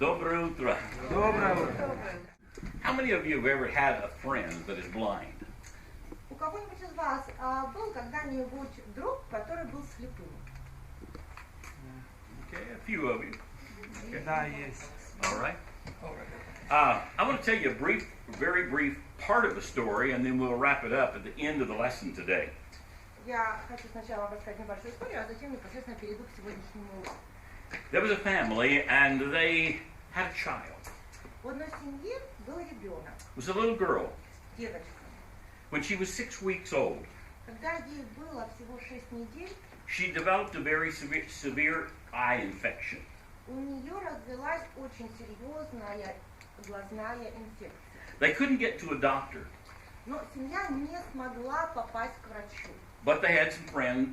Доброе утро. Доброе утро. How many of you have ever had a friend that is blind? У кого-нибудь из вас был когда-нибудь друг, который был слепым? Okay, a few of you. Да, есть. All right. I'm going to tell you a very brief part of the story, and then we'll wrap it up at the end of the lesson today. Я хочу сначала вам рассказать небольшую историю, а затем непосредственно перейду к сегодняшнему уроку. There was a family, and they had a child. В одной семье был ребенок, It was a little girl. девочка. When she was 6 weeks old, Когда ей было всего 6 недель, she developed a very severe eye infection. у нее развилась очень серьезная глазная инфекция. They couldn't get to a doctor, Но семья не смогла попасть к врачу. but they had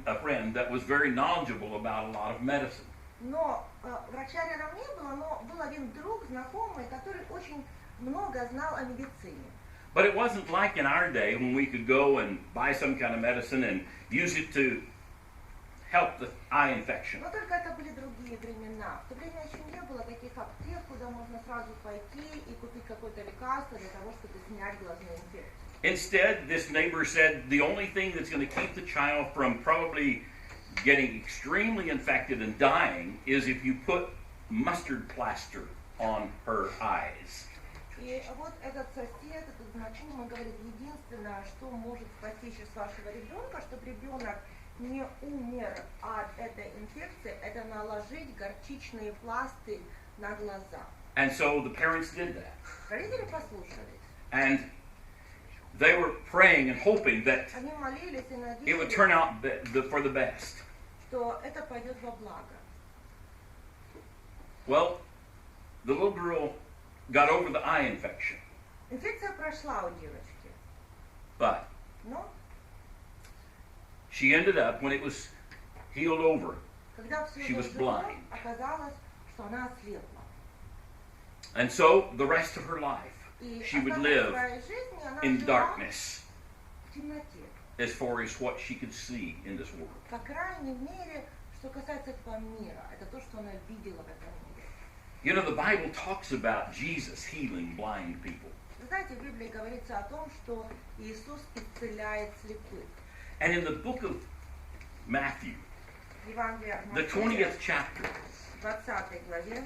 a friend that was very knowledgeable about a lot of medicine. Но врача рядом не было, но был один друг, знакомый, который очень много знал о медицине. But it wasn't like in our day when we could go and buy some kind of medicine and use it to help the eye infection. Но только это были другие времена. В то время еще не было таких аптек, куда можно сразу пойти и купить какое-то лекарство для того, чтобы снять глазную инфекцию. Instead, this neighbor said the only thing that's going to keep the child from probably getting extremely infected and dying is if you put mustard plaster on her eyes. И вот этот сосед, этот знакомый говорит, единственное, что может спасти сейчас вашего ребенка, чтобы ребенок не умер от этой инфекции, это наложить горчичные пласты на глаза. And so the parents did that. Родители послушались. And they were praying and hoping that Они молились и it would надеялись, turn out for the best. что это пойдет во благо. Well, the little girl got over the eye infection, Инфекция прошла у девочки, but но she ended up, when it was healed over, когда все She was зажило, blind. оказалось, что она ослепла. and so the rest of her life И she would остаток live своей жизни она in жила darkness в темноте. as far as what she could see in this world. По крайней мере, что касается этого мира, это то, что она видела в этом мире. You know, the Bible talks about Jesus healing blind people. Вы знаете, в Библии говорится о том, что Иисус исцеляет слепых. And in the book of Matthew, Евангелие от the Матфея, 20th chapter, 20 главе,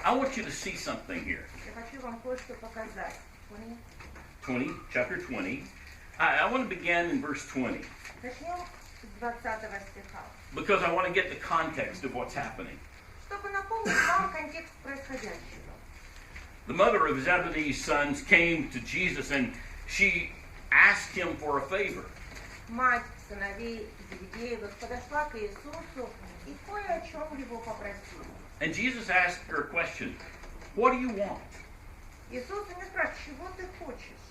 I want you to see something here. я хочу вам кое-что показать. chapter 20. I want to begin in verse 20 Начнем с 20 стиха. because I want to get the context of what's happening. Чтобы напомнить вам контекст происходящего. The mother of Zebedee's sons came to Jesus and she asked him for a favor. Мать сыновей Зеведеевых подошла к Иисусу и кое о чем его попросила. And Jesus asked her a question. What do you want? Иисус у нее спрашивает, чего ты хочешь?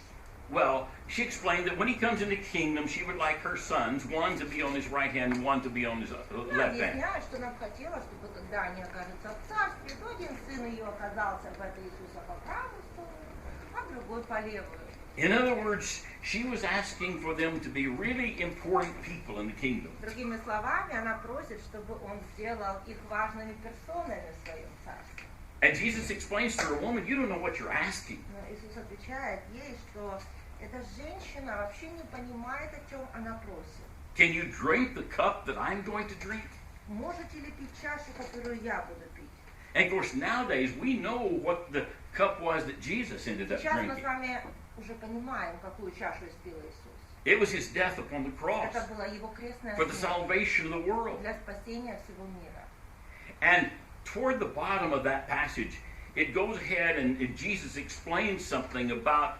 Well, she explained that when he comes into the kingdom, she would like her sons, one to be on his right hand and one to be on his Она left hand. объясняет, что нам хотелось, чтобы когда они окажутся в царстве, то один сын ее оказался в этой Иисуса по правую сторону, а другой по левую. In other words, she was asking for them to be really important people in the kingdom. Другими словами, она просит, чтобы он сделал их важными персонами в своем царстве. And Jesus explains to her, woman, you don't know what you're asking. Но Иисус отвечает ей, что эта женщина вообще не понимает, о чем она просит. Can you drink the cup that I'm going to drink? Можете ли пить чашу, которую я буду пить? And of course, nowadays, we know what the cup was that Jesus ended up Сейчас мы с drinking. вами уже понимаем, какую чашу испил Иисус. It was his death upon the cross Это была его крестная for the смерть salvation of the world. для спасения всего мира. And toward the bottom of that passage, it goes ahead and Jesus explains something about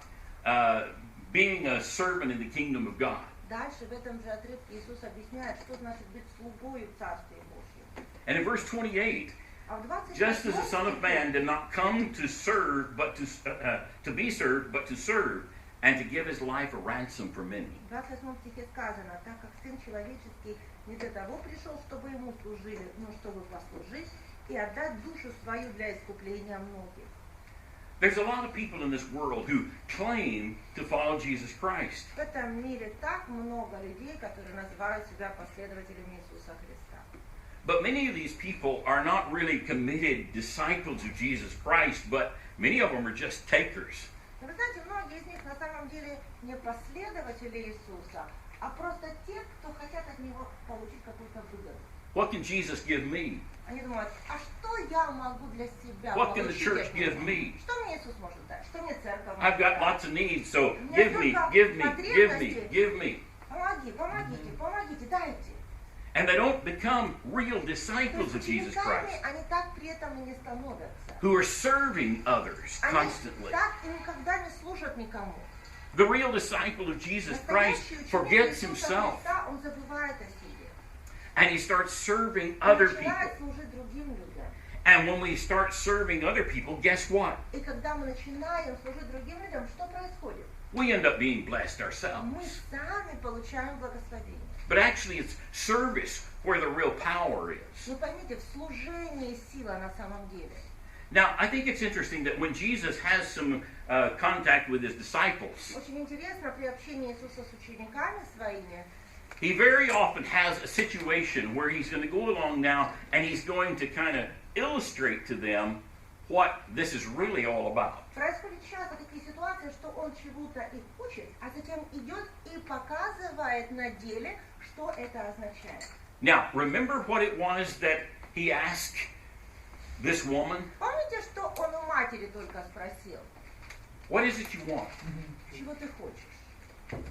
being a servant in the kingdom of God. Дальше в этом же отрывке Иисус объясняет, что значит быть слугою в Царстве Божьем. And in verse 28, А в 28 just as the Son of Man did not come to serve, but to be served, but to serve, and to give his life a ransom for many. В 28 стихе сказано, так как Сын Человеческий не для того пришел, чтобы ему служили, но чтобы послужить и отдать душу свою для искупления многих. There's a lot of people in this world who claim to follow Jesus Christ. В этом мире так много людей, которые называют себя последователями Иисуса Христа. But many of these people are not really committed disciples of Jesus Christ, but many of them are just takers. Вы знаете, многие из них на самом деле не последователи Иисуса, а просто те, кто хотят от Него получить какую-то выгоду. What can Jesus give me? Они думают, а что я могу для себя What can the получить church от give Него? me? Что мне Иисус может дать? Что мне церковь I've может got дать? lots of needs, so У меня give me, столько give me, give me, потребностей. give me. Помоги, помогите, помогите, дайте. And they don't become real То disciples есть of Jesus учениками Christ, они так при этом и не становятся. who are serving others Они constantly. так и никогда не служат никому. The real disciple of Jesus Christ Настоящий ученик forgets Иисуса himself Христа, он забывает о себе. and he starts serving Он other начинает people. служить другим людям. And when we start serving other people, guess what? И когда мы начинаем служить другим людям, что происходит? We end up being blessed Мы ourselves. сами получаем благословение. But actually, it's service where the real power is. Но поймите, в служении сила на самом деле. Now, I think it's interesting that when Jesus has some contact with his disciples, Очень интересно, при общении Иисуса с учениками своими, he very often has a situation where he's going to go along now and he's going to kind of illustrate to them what this is really all about. происходит часто такие ситуации, что он чего-то их учит, а затем идет и показывает на деле, что это означает. Now, remember what it was that he asked this woman? Помните, что он у матери только спросил? What is it you want? Чего ты хочешь?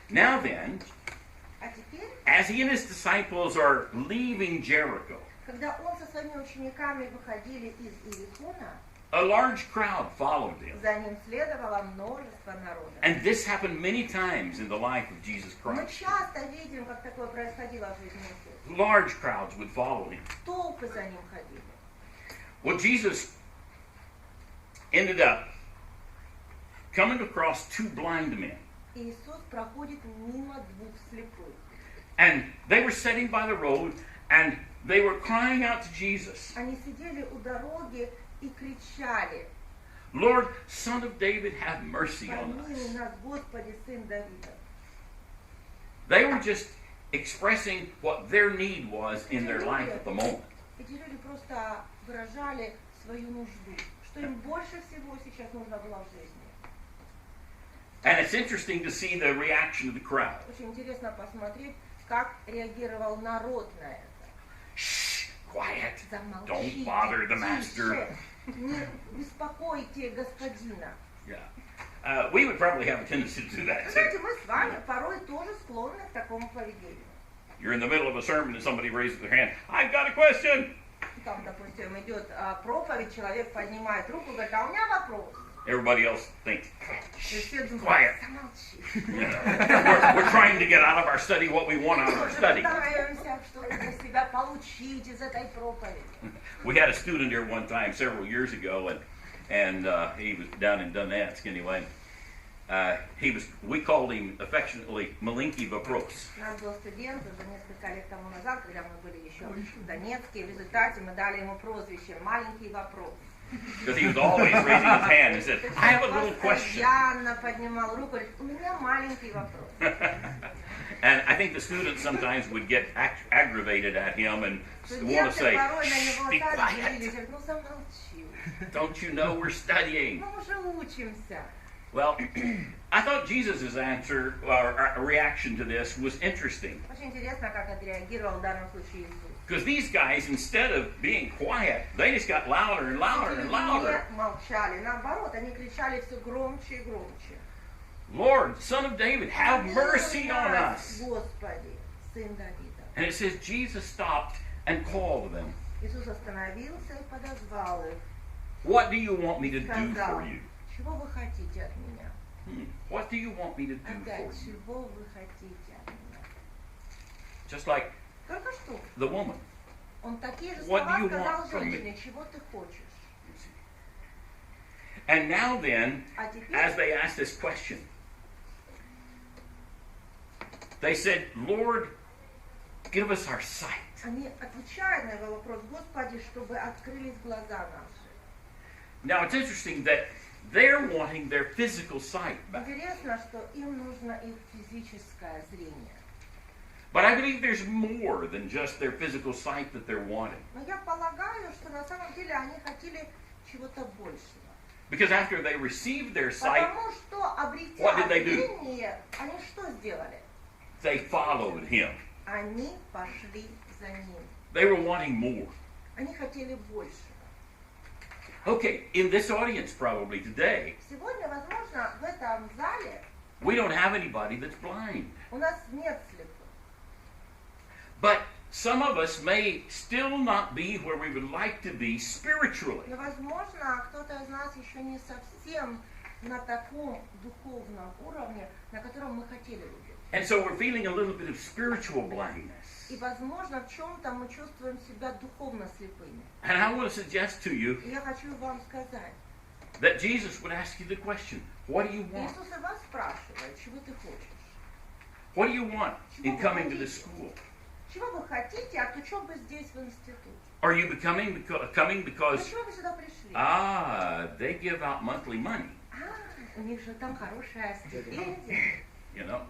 Now then, А теперь, as he and his disciples are leaving Jericho, когда он со своими учениками выходили из Иерихона, a large crowd followed him. за ним следовало множество народа. And this happened many times in the life of Jesus Мы Christ. часто видим, как такое происходило в жизни Иисуса. Large crowds would follow him. Толпы за ним ходили. Well, Jesus ended up coming across two blind men. Иисус проходит мимо двух слепых. And they were sitting by the road and they were crying out to Jesus, Они сидели у дороги и кричали: Lord, Son of David, have mercy on «Помилуй us. нас, Господи, Сын Давида». They were just expressing what their need was in their life at the moment. Эти люди просто выражали свою нужду, что им больше всего сейчас нужно было в жизни. And it's interesting to see the reaction of the crowd. Очень интересно посмотреть, как реагировал народ на это. Shh, quiet. Замолчите, Don't bother the master. тише, не беспокойте господина. Yeah. We would probably have a tendency to do that Вы too. знаете, мы с вами порой тоже склонны к такому поведению. You're in the middle of a sermon and somebody raises their hand. I've got a question. Там, допустим, идет проповедь, человек поднимает руку и говорит: а у меня вопрос. Everybody else thinks, И все думают: quiet. замолчи. We're trying to get out of our study what we want out of our study. Пытаемся что-то для себя получить из этой проповеди. We had a student here one time several years ago, and he was down in Donetsk anyway. We called him affectionately Malinky Вопрос. У нас был студент уже несколько лет тому назад, когда мы были еще в Донецке. В результате мы дали ему прозвище «Маленький вопрос». Because he was always raising his hand and said, I have a little question. Постоянно поднимал руку и говорит: у меня маленький вопрос. And I think the students sometimes would get aggravated at him and want to Студенты say, порой на shh, него be так quiet. злились, говорят: ну замолчи, Don't you know we're studying? мы уже учимся. Well, I thought Jesus' answer or reaction to this was interesting. Очень интересно, как отреагировал в данном случае Иисус. Because these guys, instead of being quiet, they just got louder and louder and louder. Не молчали, наоборот, они кричали все громче и громче. Lord, Son of David, have mercy on us. Господи, Сын Давида. And it says Jesus stopped and called them. Иисус остановился и подозвал их. What do you want me to do Сказал: for you? чего вы хотите от меня? What do you want me to do Опять, for you? чего вы хотите от меня? Just like Только что. the woman. Он такие же What do слова you сказал want from me? женщине: чего ты хочешь? And now then, А теперь, as they asked this question, they said, Lord, give us our sight. они отвечают на его вопрос: Господи, чтобы открылись глаза наши. Now it's interesting that they're wanting their physical sight back. Интересно, что им нужно их физическое зрение. But I believe there's more than just their physical sight that they're wanting. Но я полагаю, что на самом деле они хотели чего-то большего. Because after they received their sight, Потому что, обретя what did they do? зрение, они что сделали? they followed him. Они пошли за ним. They were wanting more. Они хотели большего. Okay, in this audience probably today, Сегодня, возможно, в этом зале we don't have anybody that's blind. у нас нет слепых. But some of us may still not be where we would like to be spiritually. Но, возможно, кто-то из нас еще не совсем на таком духовном уровне, на котором мы хотели быть. And so we're feeling a little bit of spiritual blindness. И, возможно, в чем-то мы чувствуем себя духовно слепыми. And I want to suggest to you И я хочу вам сказать, that Jesus would ask you the question, what do you want? Иисус и вас спрашивает, чего ты хочешь? What do you want in coming to this school? Чего вы хотите от учебы здесь, в институте? Are you coming because, Почему вы сюда пришли? they give out monthly money, У них же там хорошая стипендия. you know?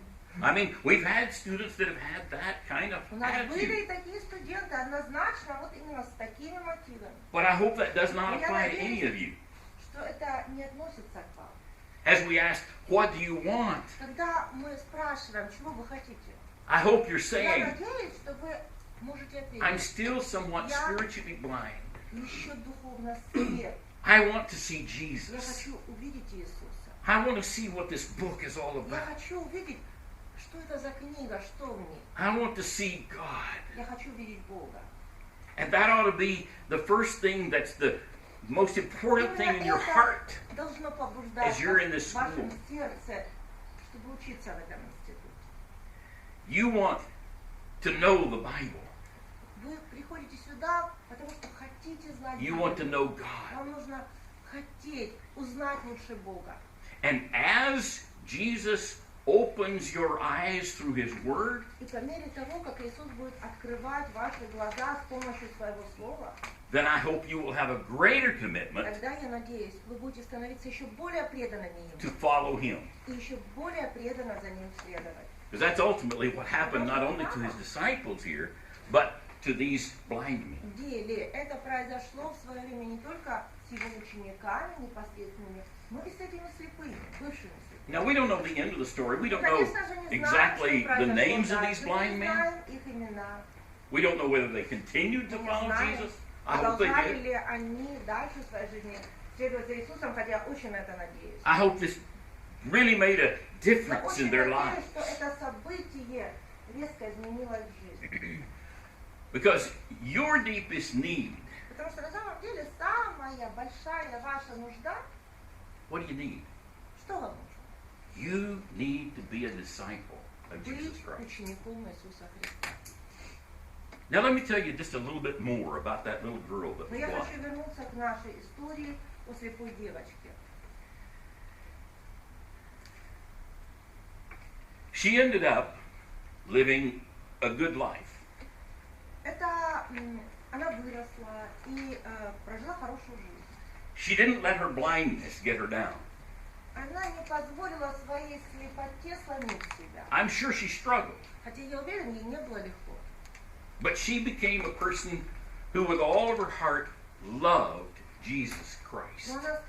I mean, we've had students that have had that kind of У нас были attitude. и такие студенты, однозначно, вот именно с такими мотивами. But I hope that does not apply to any of you. Что это не относится к вам. As we ask, what do you want? Когда мы спрашиваем, чего вы хотите, I hope you're я saying, надеюсь, что вы можете I'm ответить, still somewhat spiritually blind. еще духовно слеп. I want to see Я Jesus. хочу увидеть Иисуса. I want to see what this book is all Я about. хочу увидеть, что это за книга, что в ней. I want to see God. Я хочу видеть Бога. And that ought to be the first thing that's the most important thing in your heart. Должно побуждать as you're in вас this в вашем school. сердце, чтобы учиться в этом институте. You want to know the Bible. Вы приходите сюда, потому что хотите знать You Бога. want to know God. Вам нужно хотеть узнать лучше Бога. And as Jesus opens your eyes through His Word, И по мере того, как Иисус будет открывать ваши глаза с помощью своего слова, then I hope you will have a greater commitment тогда, я надеюсь, вы будете становиться еще более преданными to Ему. follow Him. И еще более преданно за Ним следовать. Because that's ultimately what happened not only to His disciples here, but to these blind men. В деле это произошло в свое время не только с Его учениками непосредственными, но и с этими слепыми, бывшими слепыми. Now, we don't know the end of the story. We don't know Конечно же, не знаем, exactly что the произошло names of дальше. these Мы blind не men. знаем их имена. We don't know whether they continued to Мы не follow знаем, Jesus. I hope they продолжали did. ли они дальше в своей жизни следовать за Иисусом, хотя я очень на это надеюсь. I hope this really made a Я difference in очень their надеюсь, lives. что это событие резко изменило их жизнь. Because your deepest need, Потому что на самом деле самая большая ваша нужда, what do you need? что вам нужно? You need to be a disciple of Jesus Быть Christ. учеником Иисуса Христа. Now let me tell you just a little bit more about that little girl that Но was я blind. хочу вернуться к нашей истории о слепой девочке. She ended up living a good life. Это она выросла и прожила хорошую жизнь. She didn't let her blindness get her down. Она не позволила своей слепоте сломить себя. I'm sure she struggled, Хотя я уверен, ей не было легко. but she became a person who with all of her heart loved Jesus Christ. Но она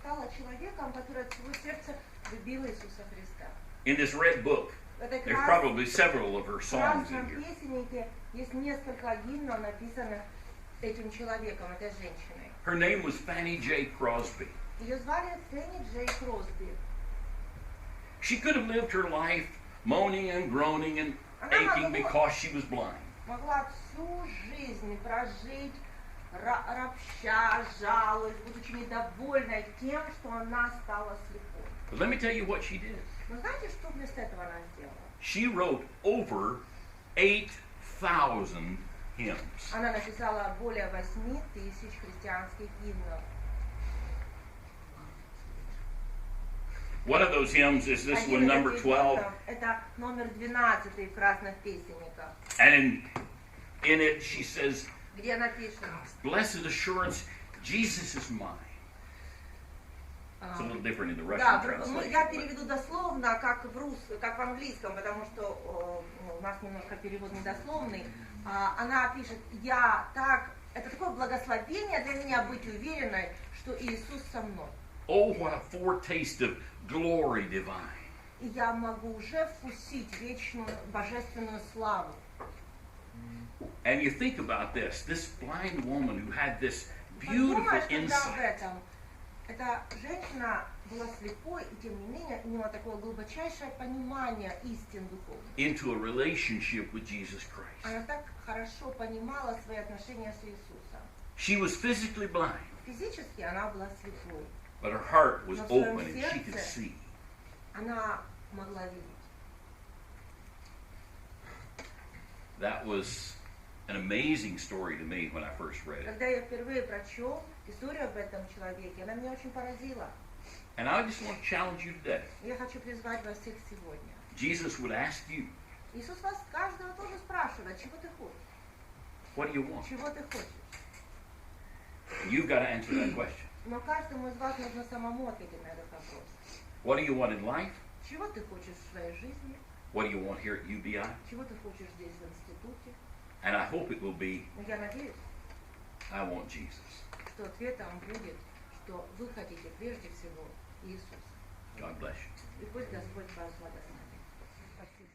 стала человеком, который от всего сердца любил Иисуса Христа. In this red book, В этой there's probably several of her songs in красном here. песеннике есть несколько гимнов, написанных этим человеком, этой женщиной. Her name was Fanny J. Crosby. Ее звали Фенни Джей Кросби. She could have lived her life moaning and groaning and aching because she was blind. Могла всю жизнь прожить, ропща, жалуясь, будучи недовольной тем, что она стала слепой. But let me tell you what she did. Но знаете, что вместо этого она сделала? She wrote over 8,000 hymns. Она написала более 8000 христианских гимнов. One of those hymns is this Один one, из number этих 12. гимнов — это номер 12 в красных песенниках, And in it she says, где она пишет: Blessed assurance, Jesus is mine. It's a little different in the Russian Да, translation. я but- переведу дословно, как в английском, потому что у нас немножко перевод недословный. Она пишет, это такое благословение для меня быть уверенной, что Иисус со мной. Oh, what a foretaste of glory divine. И я могу уже вкусить вечную божественную славу. And you think about this blind woman who had this beautiful Подумаешь тогда об insight этом. Эта женщина была слепой, и тем не менее имела такое глубочайшее понимание истин духовных. into a relationship with Jesus Christ. Она так хорошо понимала свои отношения с Иисусом. She was physically blind, Физически она была слепой. but her heart was Но в своем open and she could сердце see. она могла видеть. That was an amazing story to me when I first read it. Когда я впервые прочел историю об этом человеке, она меня очень поразила. And I just want to challenge you today. Я хочу призвать вас всех сегодня. Jesus would ask you, Иисус вас каждого тоже спрашивает, чего ты хочешь? what do you want? Чего ты хочешь? And you've got to answer that question. Но каждому из вас нужно самому ответить на этот вопрос. What do you want in life? Чего ты хочешь в своей жизни? What do you want here at UBI? Чего ты хочешь здесь в институте? And I hope it will be, Но я надеюсь, I want Jesus. что ответом будет, что вы хотите прежде всего Иисуса. God bless you. И пусть Господь вас благословит. Спасибо.